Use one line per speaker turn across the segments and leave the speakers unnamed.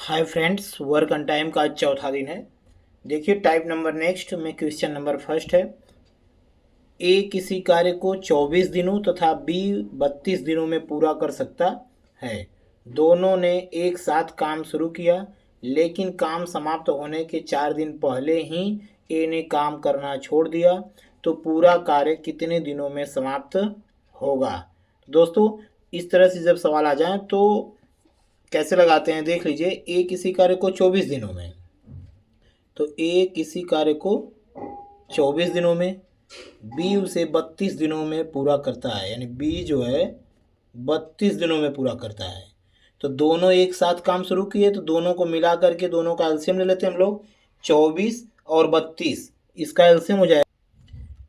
Hi friends, work on time का आज चौथा दिन है। देखिए टाइप नंबर नेक्स्ट में क्वेश्चन नंबर फर्स्ट है। ए किसी कार्य को 24 दिनों तथा बी 32 दिनों में पूरा कर सकता है। दोनों ने एक साथ काम शुरू किया, लेकिन काम समाप्त होने के 4 दिन पहले ही ए ने काम करना छोड़ दिया। तो पूरा कार्य कितने दिनों में समाप्त होगा। दोस्तों, इस तरह से जब सवाल आ जाए तो कैसे लगाते हैं देख लीजिए। ए किसी कार्य को 24 दिनों में, तो ए किसी कार्य को 24 दिनों में, बी उसे 32 दिनों में पूरा करता है, यानी बी जो है 32 दिनों में पूरा करता है। तो दोनों एक साथ काम शुरू किए, तो दोनों को मिला करके दोनों का एलसीएम ले लेते हैं हम लोग। 24 और 32, इसका एलसीएम हो जाएगा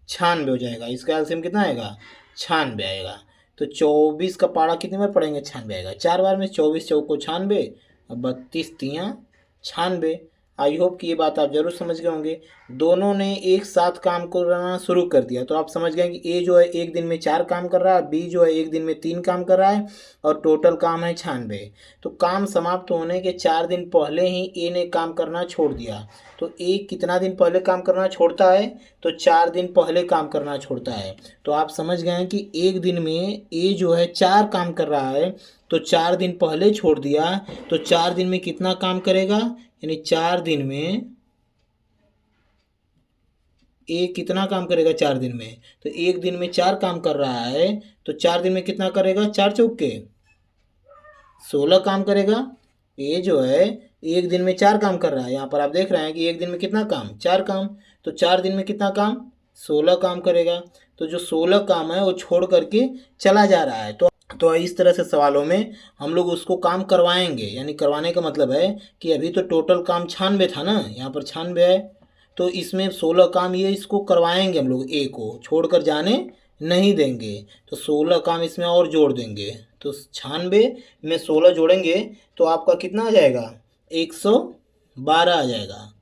96 हो जाएगा। इसका एलसीएम कितना आएगा? 96 आएगा। तो 24 का पारा कितने बार पढ़ेंगे? 96 आएगा। 4 बार में 24 चौको 96 और 32 तियाँ 96। आई होप कि ये बात आप जरूर समझ गए होंगे। दोनों ने एक साथ काम करना शुरू कर दिया, तो आप समझ गए कि ए जो है एक दिन में 4 काम कर रहा है, बी जो है एक दिन में 3 काम कर रहा है, और टोटल काम है 96। तो काम समाप्त होने के 4 दिन पहले ही ए ने काम करना छोड़ दिया। तो ए कितना दिन पहले काम करना छोड़ता है? तो 4 दिन पहले काम करना छोड़ता है। तो आप समझ गए हैं कि एक दिन में ए जो है 4 काम कर रहा है, तो 4 दिन पहले छोड़ दिया। तो 4 दिन में कितना काम करेगा? यानी 4 दिन में ए कितना काम करेगा 4 दिन में? तो एक दिन में 4 काम कर रहा है, तो 4 दिन में कितना करेगा? 4 चौके 16 काम करेगा। ये जो है एक दिन में 4 काम कर रहा है। यहाँ पर आप देख रहे हैं कि एक दिन में कितना काम? 4 काम। तो 4 दिन में कितना काम? 16 काम करेगा। तो जो 16 काम है वो छोड़ करके चला जा रहा है। तो इस तरह से सवालों में हम लोग उसको काम करवाएंगे, यानी करवाने का मतलब है कि अभी तो टोटल काम 96 था ना, यहाँ पर 96 है, तो इसमें 16 काम ये इसको करवाएंगे हम लोग, ए को छोड़कर जाने नहीं देंगे। तो 16 काम इसमें और जोड़ देंगे, तो 96 में 16 जोड़ेंगे तो आपका कितना आ जाएगा? 112 आ जाएगा।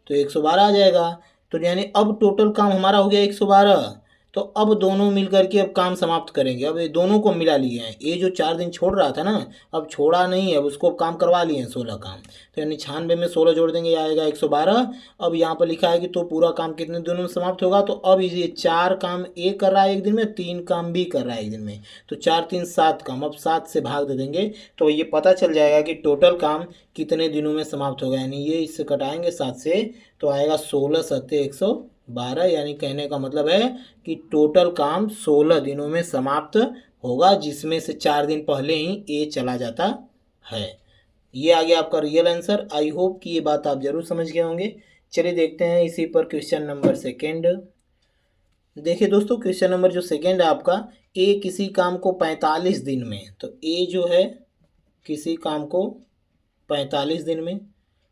तो 112 आ जाएगा। तो यानी अब टोटल काम हमारा हो गया 112। तो अब दोनों मिल करके अब काम समाप्त करेंगे। अब ये दोनों को मिला लिए हैं। ये जो 4 दिन छोड़ रहा था ना, अब छोड़ा नहीं है, अब उसको काम करवा लिए हैं 16 काम। तो यानी 96 में 16 जोड़ देंगे, आएगा 112। अब यहाँ पर लिखा है कि तो पूरा काम कितने दिनों में समाप्त होगा। तो अब ये 4 काम ए कर रहा है एक दिन में, 3 काम बी कर रहा है एक दिन में। तो 4 3 7 काम, अब 7 से भाग दे देंगे तो ये पता चल जाएगा कि टोटल काम कितने दिनों में समाप्त होगा। यानी ये इससे कटाएंगे 7 से, तो आएगा 16 सत्ते 112। यानी कहने का मतलब है कि टोटल काम 16 दिनों में समाप्त होगा, जिसमें से 4 दिन पहले ही ए चला जाता है। ये आ गया आपका रियल आंसर। आई होप कि ये बात आप जरूर समझ गए होंगे। चलिए देखते हैं इसी पर क्वेश्चन नंबर सेकेंड। देखिए दोस्तों, क्वेश्चन नंबर जो सेकेंड है आपका, ए किसी काम को 45 दिन में, तो ए जो है किसी काम को 45 दिन में,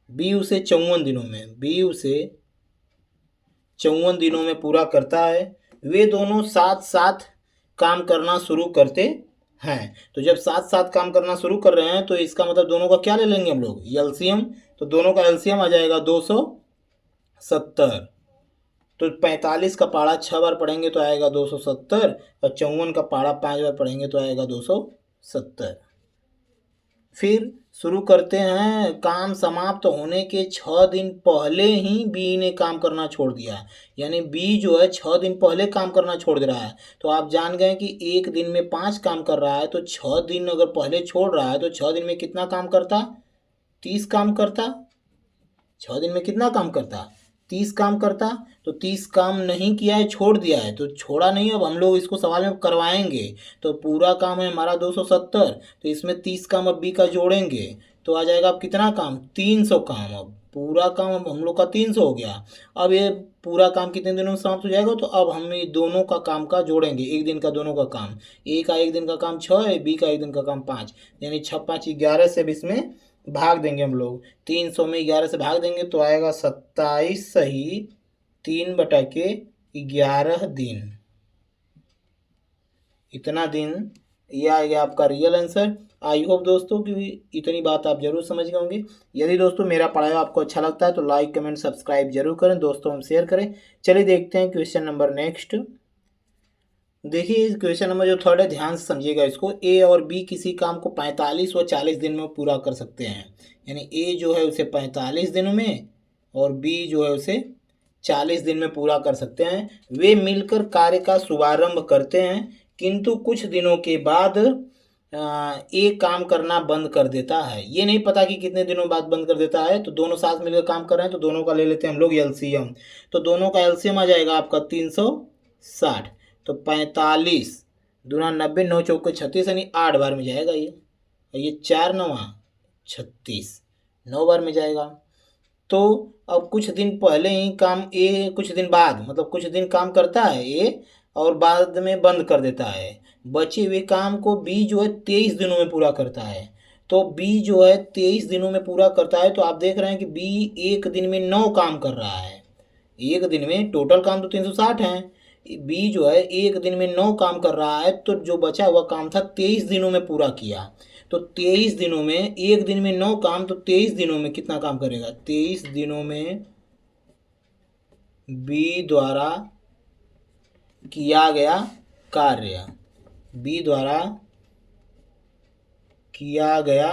बी उसे 54 दिनों में, बी उसे 54 दिनों में पूरा करता है। वे दोनों साथ साथ काम करना शुरू करते हैं। तो जब साथ साथ काम करना शुरू कर रहे हैं तो इसका मतलब दोनों का क्या ले लेंगे हम लोग? एलसीएम। तो दोनों का एलसीएम आ जाएगा 270। तो 45 का पारा 6 बार पढ़ेंगे तो आएगा 270, और 54 का पारा 5 बार पढ़ेंगे तो आएगा 270। फिर शुरू करते हैं। काम समाप्त होने के 6 दिन पहले ही बी ने काम करना छोड़ दिया। यानी बी जो है 6 दिन पहले काम करना छोड़ दे रहा है। तो आप जान गए कि एक दिन में 5 काम कर रहा है, तो 6 दिन अगर पहले छोड़ रहा है तो 6 दिन में कितना काम करता? 30 काम करता। 6 दिन में कितना काम करता? 30 काम करता। तो 30 काम नहीं किया है, छोड़ दिया है, तो छोड़ा नहीं। अब हम लोग इसको सवाल में करवाएंगे। तो पूरा काम है हमारा 270, तो इसमें 30 काम अब बी का जोड़ेंगे तो आ जाएगा अब कितना काम? 300 काम। अब पूरा काम अब हम लोग का 300 हो गया। अब ये पूरा काम कितने दिनों में समाप्त हो जाएगा? तो अब हम ये दोनों का काम का जोड़ेंगे, एक दिन का दोनों का काम। ए का एक दिन का काम 6 है, बी का एक दिन का काम 5, यानी 6 5 11 से भी इसमें भाग देंगे हम लोग। 300 में 11 से भाग देंगे तो आएगा 27 सही 3/11 दिन। इतना दिन, ये आ गया आपका रियल आंसर। आई होप दोस्तों कि इतनी बात आप जरूर समझ गए होंगे। यदि दोस्तों मेरा पढ़ाया आपको अच्छा लगता है तो लाइक कमेंट सब्सक्राइब जरूर करें, दोस्तों हम शेयर करें। चलिए देखते हैं क्वेश्चन नंबर नेक्स्ट। देखिए क्वेश्चन नंबर जो थर्ड है, ध्यान से समझिएगा इसको। ए और बी किसी काम को 45 व 40 दिन में पूरा कर सकते हैं। यानी ए जो है उसे 45 दिनों में और बी जो है उसे 40 दिन में पूरा कर सकते हैं। वे मिलकर कार्य का शुभारंभ करते हैं, किंतु कुछ दिनों के बाद ए काम करना बंद कर देता है। ये नहीं पता कि कितने दिनों बाद बंद कर देता है। तो दोनों साथ मिलकर काम कर रहे हैं, तो दोनों का ले लेते हैं हम लोग एलसीएम। तो दोनों का एलसीएम आ जाएगा आपका 360। तो 45 दूना 90, 9 चौके 36, यानी 8 बार में जाएगा ये। और ये 4 9 36, 9 बार में जाएगा। तो अब कुछ दिन पहले ही काम ए, कुछ दिन बाद मतलब कुछ दिन काम करता है ए और बाद में बंद कर देता है। बचे हुए काम को बी जो है 23 दिनों में पूरा करता है। तो बी जो है 23 दिनों में पूरा करता है। तो आप देख रहे हैं कि बी एक दिन में 9 काम कर रहा है। एक दिन में टोटल काम तो 360 है। बी जो है एक दिन में 9 काम कर रहा है। तो जो बचा हुआ काम था 23 दिनों में पूरा किया। तो 23 दिनों में, एक दिन में 9 काम, तो 23 दिनों में कितना काम करेगा? 23 दिनों में बी द्वारा किया गया कार्य, बी द्वारा किया गया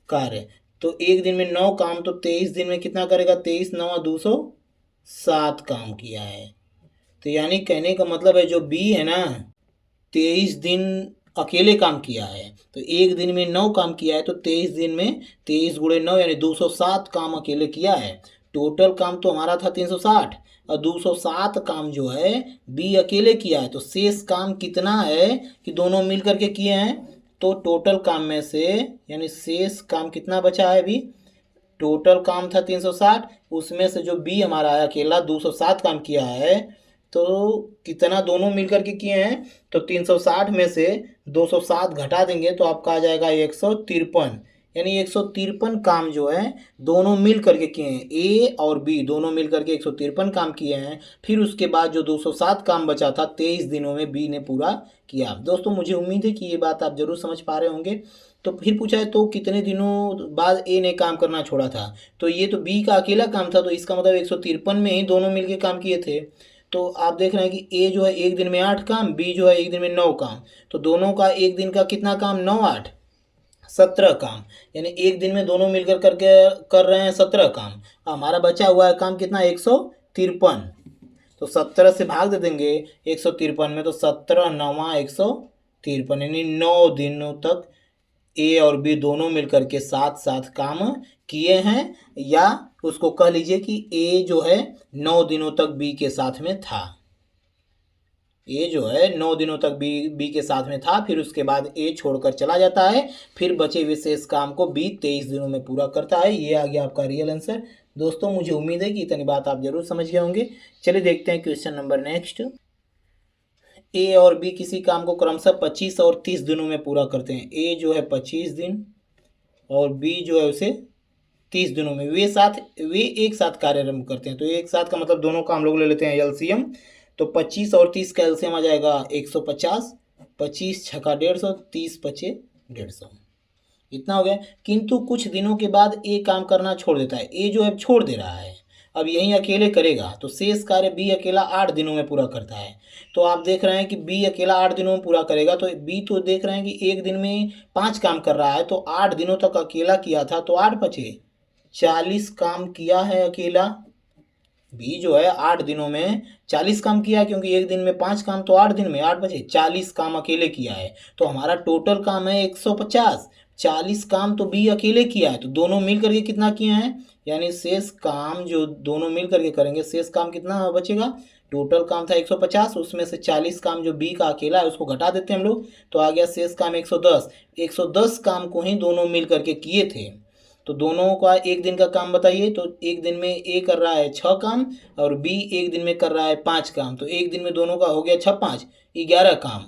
कार्य। तो एक दिन में 9 काम, तो 23 दिन में कितना करेगा? 23 9 207 काम किया है। तो यानी कहने का मतलब है जो बी है ना 23 दिन अकेले काम किया है। तो एक दिन में 9 काम किया है, तो 23 दिन में 23 गुणे 9 यानी 207 काम अकेले किया है। टोटल काम तो हमारा था 360 और 207 काम जो है बी अकेले किया है। तो शेष काम कितना है कि दोनों मिल करके किए हैं। तो टोटल काम में से यानी शेष काम कितना बचा है अभी? टोटल काम था 360, उसमें से जो बी हमारा है अकेला 207 काम किया है। तो कितना दोनों मिलकर के किए हैं? तो 360 में से 207 घटा देंगे तो आपका आ जाएगा 153। यानी 153 काम जो है दोनों मिल करके किए हैं। ए और बी दोनों मिल करके 153 काम किए हैं। फिर उसके बाद जो 207 काम बचा था 23 दिनों में बी ने पूरा किया। दोस्तों मुझे उम्मीद है कि ये बात आप जरूर समझ पा रहे होंगे। तो फिर पूछा है तो कितने दिनों बाद ए ने काम करना छोड़ा था। तो ये तो बी का अकेला काम था, तो इसका मतलब 153 में ही दोनों मिलके काम किए थे। तो आप देख रहे हैं कि ए जो है एक दिन में 8 काम, बी जो है एक दिन में 9 काम। तो दोनों का एक दिन का कितना काम? 9 8 17 काम। यानी एक दिन में दोनों मिलकर करके कर रहे हैं 17 काम। हमारा बचा हुआ है काम कितना? 153। तो 17 से भाग दे देंगे 153 में, तो 17 9 153, यानी 9 दिनों तक ए और बी दोनों मिलकर के साथ साथ काम किए हैं। या उसको कह लीजिए कि ए जो है 9 दिनों तक बी के साथ में था। ए जो है 9 दिनों तक बी के साथ में था। फिर उसके बाद ए छोड़कर चला जाता है। फिर बचे हुए शेष काम को बी 23 दिनों में पूरा करता है। ये आ गया आपका रियल आंसर। दोस्तों मुझे उम्मीद है कि इतनी बात आप जरूर समझ गए होंगे। चलिए देखते हैं क्वेश्चन नंबर नेक्स्ट। ए और बी किसी काम को क्रमशः 25 और 30 दिनों में पूरा करते हैं। ए जो है 25 दिन और बी जो है उसे 30 दिनों में। वे एक साथ कार्यारंभ करते हैं। तो एक साथ का मतलब दोनों का हम लोग ले लेते हैं एलसीएम। तो 25 और 30 का एलसीएम आ जाएगा 150। 25 छक्का 150, 30 पचे 150, इतना हो गया। किंतु कुछ दिनों के बाद ए काम करना छोड़ देता है। ए जो है छोड़ दे रहा है, अब यहीं अकेले करेगा। तो शेष कार्य बी अकेला 8 दिनों में पूरा करता है। तो आप देख रहे हैं कि बी अकेला 8 दिनों में पूरा करेगा। तो बी तो देख रहे हैं कि एक दिन में 5 काम कर रहा है, तो 8 दिनों तक अकेला किया था, तो 8 पचे 40 काम किया है अकेला। बी जो है 8 दिनों में 40 काम किया है, क्योंकि एक दिन में 5 काम, तो 8 दिन में 8 बचे 40 काम अकेले किया है। तो हमारा टोटल काम है 150। 40 काम तो बी अकेले किया है, तो दोनों मिल करके कितना किए हैं? यानी शेष काम जो दोनों मिल करके करेंगे, शेष काम कितना बचेगा? टोटल काम था 150, उसमें से 40 काम जो बी का अकेला है उसको घटा देते हैं हम लोग, तो आ गया शेष काम 110। 110 काम को ही दोनों मिल करके किए थे। तो दोनों का एक दिन का काम बताइए। तो एक दिन में ए कर रहा है 6 काम और बी एक दिन में कर रहा है 5 काम। तो एक दिन में दोनों का हो गया 6 5 11 काम।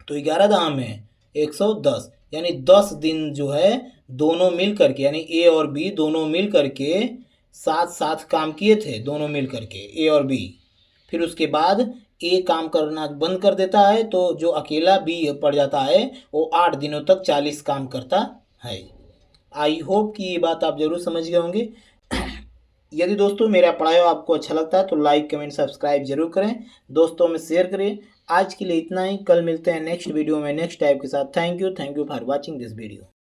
तो 11 दाम है 110, यानी 10 दिन जो है दोनों मिल करके, यानी ए और बी दोनों मिल करके साथ साथ काम किए थे, दोनों मिल करके ए और बी। फिर उसके बाद ए काम करना बंद कर देता है, तो जो अकेला बी पड़ जाता है वो 8 दिनों तक 40 काम करता है। आई होप कि ये बात आप जरूर समझ गए होंगे। यदि दोस्तों मेरा पढ़ाया आपको अच्छा लगता है तो लाइक कमेंट सब्सक्राइब जरूर करें, दोस्तों में शेयर करें। आज के लिए इतना ही, कल मिलते हैं नेक्स्ट वीडियो में नेक्स्ट टाइप के साथ। Thank you for watching this video.